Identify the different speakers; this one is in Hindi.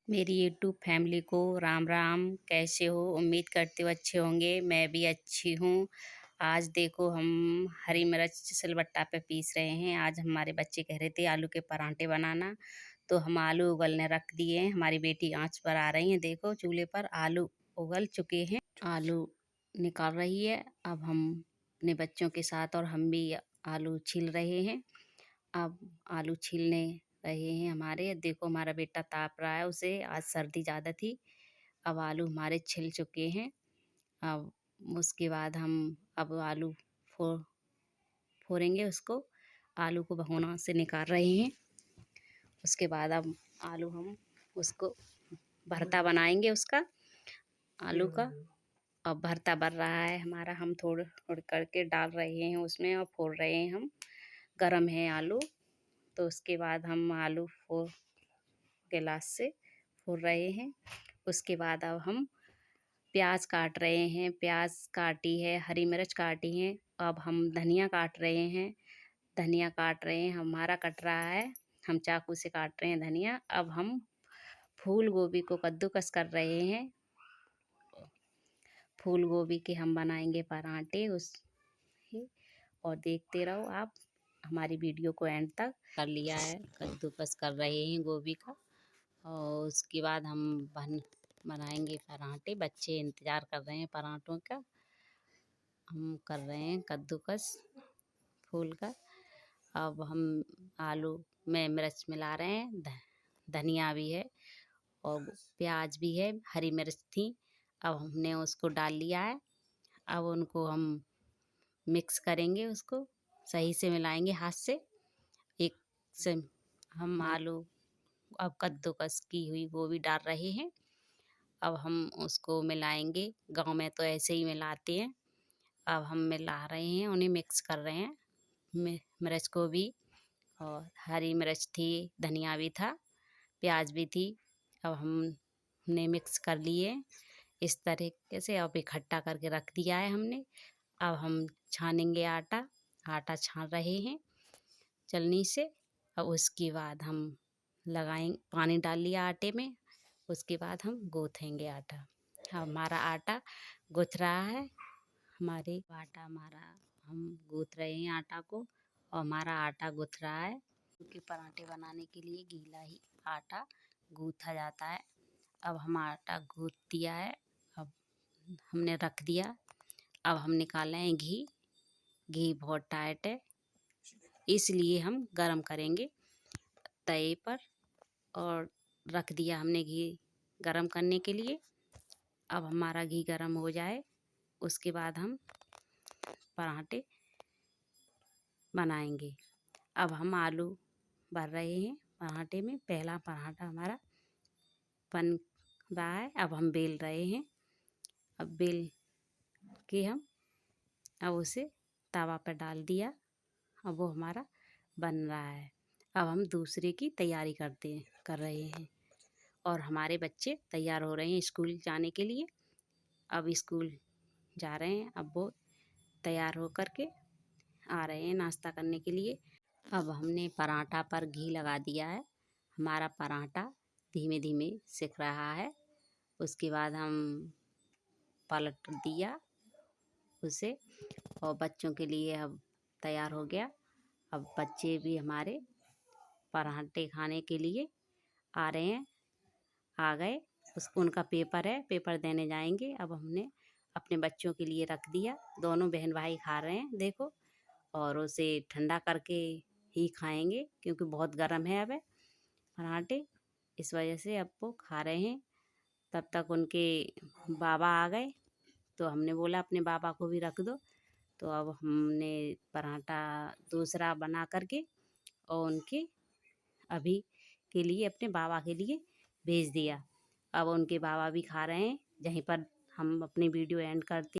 Speaker 1: मेरी यूट्यूब फैमिली को राम राम। कैसे हो? उम्मीद करते हो अच्छे होंगे। मैं भी अच्छी हूँ। आज देखो हम हरी मिर्च सिलबट्टा पे पीस रहे हैं। आज हमारे बच्चे कह रहे थे आलू के परांठे बनाना, तो हम आलू उगलने रख दिए हैं। हमारी बेटी आंच पर आ रही है, देखो चूल्हे पर आलू उगल चुके हैं। आलू निकाल रही है। अब हम अपने बच्चों के साथ और हम भी आलू छील रहे हैं। अब आलू छीलने रहे हैं हमारे। देखो हमारा बेटा ताप रहा है, उसे आज सर्दी ज़्यादा थी। अब आलू हमारे छिल चुके हैं। अब उसके बाद हम अब आलू फो फोड़ेंगे उसको। आलू को भगोना से निकाल रहे हैं। उसके बाद अब आलू हम उसको भरता बनाएंगे उसका, आलू का। अब भरता बन रहा है हमारा, हम थोड़ा थोड़ा करके डाल रहे हैं उसमें और फोड़ रहे हैं हम। गरम है आलू, तो उसके बाद हम आलू गिलास से फोड़ रहे हैं। उसके बाद अब हम प्याज काट रहे हैं। प्याज काटी है, हरी मिर्च काटी है। अब हम धनिया काट रहे हैं। धनिया काट रहे हैं, हमारा कट रहा है, हम चाकू से काट रहे हैं धनिया। अब हम फूल गोभी को कद्दूकस कर रहे हैं। फूल गोभी के हम बनाएंगे परांठे उस और देखते रहो आप हमारी वीडियो को एंड तक। कर लिया है, कद्दूकस कर रहे हैं गोभी का। और उसके बाद हम बनाएंगे परांठे। बच्चे इंतज़ार कर रहे हैं परांठों का। हम कर रहे हैं कद्दूकस फूल का। अब हम आलू में मिर्च मिला रहे हैं, धनिया भी है और प्याज भी है, हरी मिर्च थी। अब हमने उसको डाल लिया है। अब उनको हम मिक्स करेंगे, उसको सही से मिलाएंगे हाथ से। एक से हम आलू अब कद्दूकस की हुई वो भी डाल रहे हैं। अब हम उसको मिलाएंगे। गांव में तो ऐसे ही मिलाते हैं। अब हम मिला रहे हैं, उन्हें मिक्स कर रहे हैं। मिर्च को भी, और हरी मिर्च थी, धनिया भी था, प्याज भी थी। अब हमने मिक्स कर लिए इस तरीके से। अब इकट्ठा करके रख दिया है हमने। अब हम छानेंगे आटा। आटा छान रहे हैं चलनी से। अब उसके बाद हम लगाएंगे, पानी डाल लिया आटे में। उसके बाद हम गूँथेंगे आटा। हमारा आटा गूँथ रहा है। हम गूँथ रहे हैं आटा को, और हमारा आटा गूँथ रहा है। क्योंकि पराठे बनाने के लिए गीला ही आटा गूँथा जाता है। अब हम आटा गूँथ दिया है। अब हमने रख दिया। अब हम निकाल रहे हैं घी। घी बहुत टाइट है, इसलिए हम गरम करेंगे तवे पर। और रख दिया हमने घी गरम करने के लिए। अब हमारा घी गरम हो जाए, उसके बाद हम पराठे बनाएंगे। अब हम आलू भर रहे हैं पराठे में। पहला पराठा हमारा बन रहा है। अब हम बेल रहे हैं। अब बेल के हम अब उसे तवा पर डाल दिया। अब वो हमारा बन रहा है। अब हम दूसरे की तैयारी कर रहे हैं। और हमारे बच्चे तैयार हो रहे हैं स्कूल जाने के लिए। अब स्कूल जा रहे हैं। अब वो तैयार हो कर के आ रहे हैं नाश्ता करने के लिए। अब हमने पराठा पर घी लगा दिया है। हमारा पराठा धीमे धीमे सिक रहा है। उसके बाद हम पलट दिया उसे, और बच्चों के लिए अब तैयार हो गया। अब बच्चे भी हमारे पराठे खाने के लिए आ रहे हैं, आ गए। उनका पेपर है, पेपर देने जाएंगे। अब हमने अपने बच्चों के लिए रख दिया। दोनों बहन भाई खा रहे हैं देखो। और उसे ठंडा करके ही खाएंगे, क्योंकि बहुत गर्म है अब पराठे। इस वजह से अब वो खा रहे हैं। तब तक उनके बाबा आ गए, तो हमने बोला अपने बाबा को भी रख दो। तो अब हमने पराठा दूसरा बना करके और उनके अभी के लिए अपने बाबा के लिए भेज दिया। अब उनके बाबा भी खा रहे हैं। यहीं पर हम अपनी वीडियो एंड करते